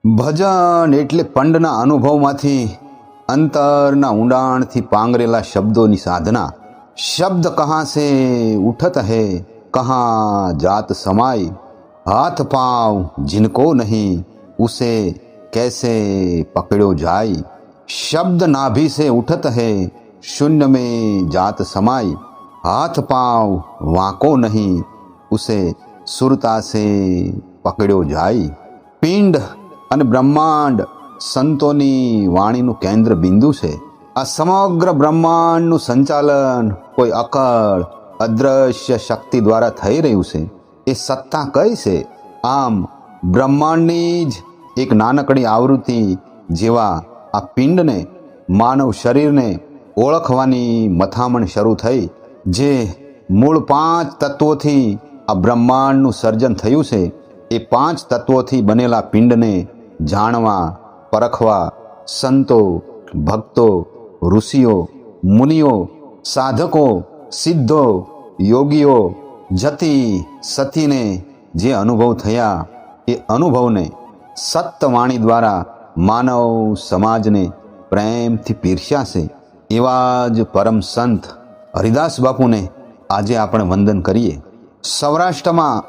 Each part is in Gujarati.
ભજન એટલે પંડના અનુભવમાંથી અંતરના ઊંડાણથી પાંગરેલા શબ્દોની સાધના। શબ્દ કહાં સે ઉઠત હૈ કહાં જાત સમાય, હાથ પાँव जिनको नहीं उसे कैसे पकड़ो जाए। शब्द नाभि से उठत है शून्य में जात समाय, हाथ पाँव वाको नहीं उसे सुरता से पकड़ो जाए। પિંડ અને બ્રહ્માંડ સંતોની વાણીનું કેન્દ્ર બિંદુ છે। આ સમગ્ર બ્રહ્માંડનું સંચાલન કોઈ અકળ અદ્રશ્ય શક્તિ દ્વારા થઈ રહ્યું છે। એ સત્તા કઈ છે? આમ બ્રહ્માંડની જ એક નાનકડી આવૃત્તિ જેવા આ પિંડને માનવ શરીરને ઓળખવાની મથામણ શરૂ થઈ। જે મૂળ 5 તત્વોથી આ બ્રહ્માંડનું સર્જન થયું છે, એ 5 તત્વોથી બનેલા પિંડને જાણવા પરખવા સંતો, ભક્તો, ઋષિઓ, મુનિઓ, સાધકો, સિદ્ધો, યોગીઓ, જતિ સતીને જે અનુભવ થયા, એ અનુભવને સત્યવાણી દ્વારા માનવ સમાજને પ્રેમથી પીરસ્યા છે। એવા જ પરમ સંત હરિદાસ બાપુને આજે આપણે વંદન કરીએ। સૌરાષ્ટ્રમાં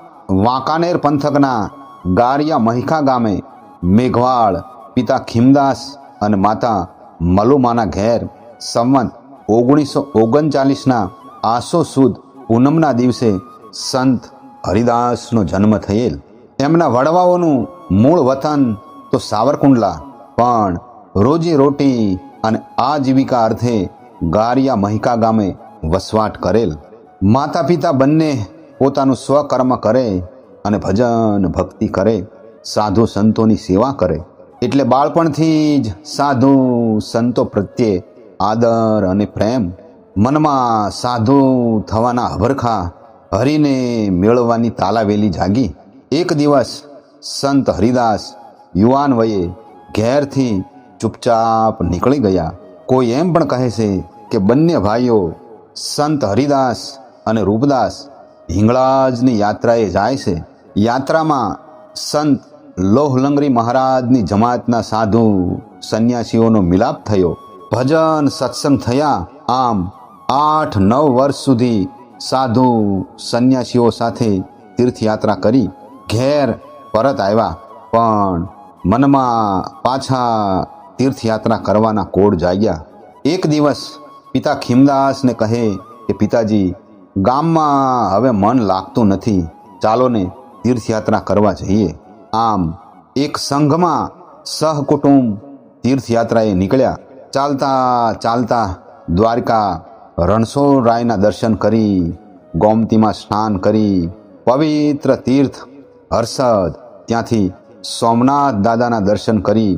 વાંકાનેર પંથકના ગારિયા મહિકા ગામે મેઘવાળ પિતા ખીમદાસ અને માતા મલુમાના ઘેર સંવત 1939ના આસો સુદ પૂનમના દિવસે સંત હરિદાસનો જન્મ થયેલ। એમના વડવાઓનું મૂળ વતન તો સાવરકુંડલા, પણ રોજી રોટી અને આજીવિકા અર્થે ગારિયા મહિકા ગામે વસવાટ કરેલ। માતા પિતા બંને પોતાનું સ્વકર્મ કરે અને ભજન ભક્તિ કરે, સાધુ સંતોની સેવા કરે। એટલે બાળપણથી જ સાધુ સંતો પ્રત્યે આદર અને પ્રેમ, મનમાં સાધુ થવાના હભરખા, હરિને મેળવવાની તાલાવેલી જાગી। એક દિવસ સંત હરિદાસ યુવાન વયે ઘેરથી ચૂપચાપ નીકળી ગયા। કોઈ એમ પણ કહે છે કે બંને ભાઈઓ સંત હરિદાસ અને રૂપદાસ હિંગળાજની યાત્રાએ જાય છે। યાત્રામાં સંત લોહલંગરી મહારાજની જમાતના સાધુ સંન્યાસીઓનો મિલાપ થયો, ભજન સત્સંગ થયા। આમ 8-9 વર્ષ સુધી સાધુ સંન્યાસીઓ સાથે તીર્થયાત્રા કરી ઘેર પરત આવ્યા, પણ મનમાં પાછા તીર્થયાત્રા કરવાના કોડ જાગ્યા। એક દિવસ પિતા ખીમદાસને કહે કે પિતાજી, ગામમાં હવે મન લાગતું નથી, ચાલો ને તીર્થયાત્રા કરવા જઈએ। આમ એક સંઘમાં સહકુટુંબ તીર્થયાત્રાએ નીકળ્યા। ચાલતા ચાલતા દ્વારકા રણછોડરાયના દર્શન કરી, ગોમતીમાં સ્નાન કરી, પવિત્ર તીર્થ હર્ષદ ત્યાંથી સોમનાથ દાદાના દર્શન કરી,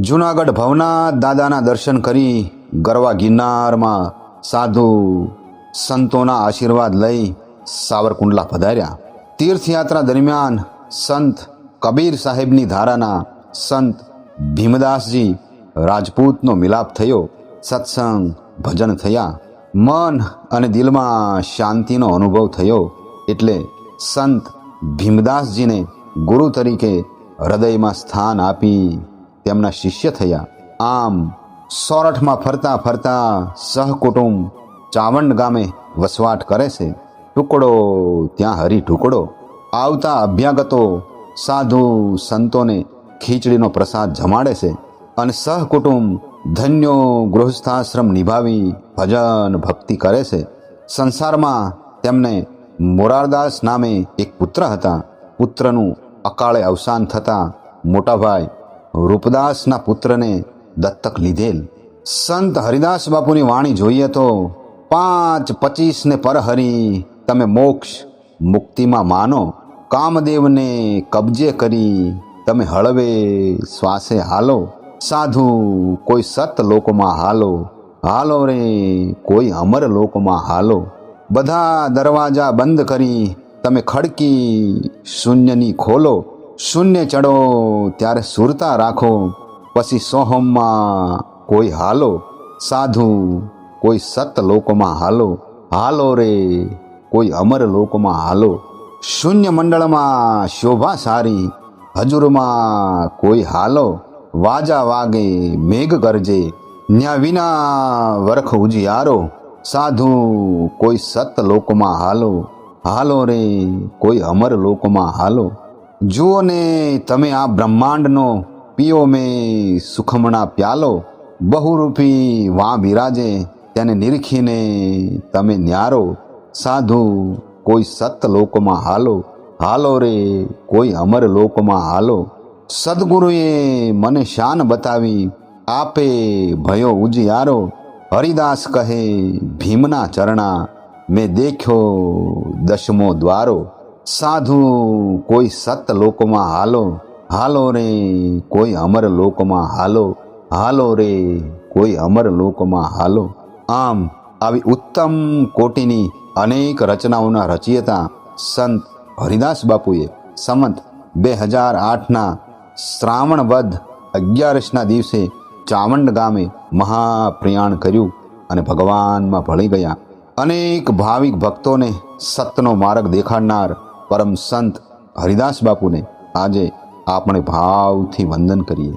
જૂનાગઢ ભવનાથ દાદાના દર્શન કરી, ગરવા ગિરનારમાં સાધુ સંતોના આશીર્વાદ લઈ સાવરકુંડલા પધાર્યા। તીર્થયાત્રા દરમિયાન સંત કબીર સાહેબની ધારાના સંત ભીમદાસજી રાજપૂતનો મિલાપ થયો। સત્સંગ ભજન થયા, મન અને દિલમાં શાંતિનો અનુભવ થયો। એટલે સંત ભીમદાસજીને ગુરુ તરીકે હૃદયમાં સ્થાન આપી તેમના શિષ્ય થયા। આમ સોરઠમાં ફરતા ફરતા સહકુટુંબ ચાવંડ ગામે વસવાટ કરે છે। ટુકડો ત્યાં હરી ટુકડો। આવતા અભ્યાગતો સાધુ સંતોને ખીચડીનો પ્રસાદ જમાડે છે અને સહકુટુંબ ધન્યો ગૃહસ્થાશ્રમ નિભાવી ભજન ભક્તિ કરે છે। સંસારમાં તેમને મોરારદાસ નામે એક પુત્ર હતા। પુત્રનું અકાળે અવસાન થતાં મોટાભાઈ રૂપદાસના પુત્રને દત્તક લીધેલ। સંત હરિદાસ બાપુની વાણી જોઈએ તો 5-25 ને પરહરી તમે મોક્ષ મુક્તિમાં માનો, કામદેવને કબજે કરી તમે હળવે શ્વાસે હાલો, સાધુ કોઈ સત લોકમાં હાલો, હાલો રે કોઈ અમર લોકમાં હાલો। બધા દરવાજા બંધ કરી તમે ખડકી શૂન્યની ખોલો, શૂન્ય ચડો ત્યારે સુરતા રાખો, પછી સોહમમાં કોઈ હાલો, સાધુ કોઈ સત લોકમાં હાલો, હાલો રે કોઈ અમર લોકમાં હાલો। શૂન્ય મંડળમાં શોભા સારી, હજુરમાં કોઈ હાલો, વાજા વાગે મેઘ ગરજે, ન્યા વિના વરખ ઉજિયારો, સાધુ કોઈ સત લોકમાં હાલો, હાલો રે કોઈ અમર લોકમાં હાલો. જુઓ ને તમે આ બ્રહ્માંડનો, પીઓ મેં સુખમણા પ્યાલો, બહુરૂપી વાં બિરાજે, તેને નિરખીને તમે ન્યારો, સાધુ કોઈ સત લોકમાં હાલો, હાલો રે કોઈ અમર લોકમાં હાલો. સદગુરુએ મને શાન બતાવી, આપે ભયો ઉજિયારો, હરિદાસ કહે ભીમના ચરણા, મેં દેખ્યો દશમો દ્વારો, સાધુ કોઈ સત લોકમાં હાલો, હાલો રે કોઈ અમર લોકમાં હાલો, હાલો રે કોઈ અમર લોકમાં હાલો. આમ આવી ઉત્તમ કોટીની અનેક રચનાઓના રચયિતા સંત હરિદાસ બાપુએ સંમત 2008ના શ્રાવણ વદ 11ના દિવસે ચાવંડ ગામે મહાપ્રયાણ કર્યું અને ભગવાનમાં ભળી ગયા. અનેક ભાવિક ભક્તોને સતનો માર્ગ દેખાડનાર પરમ સંત હરિદાસ બાપુને આજે આપણે ભાવથી વંદન કરીએ.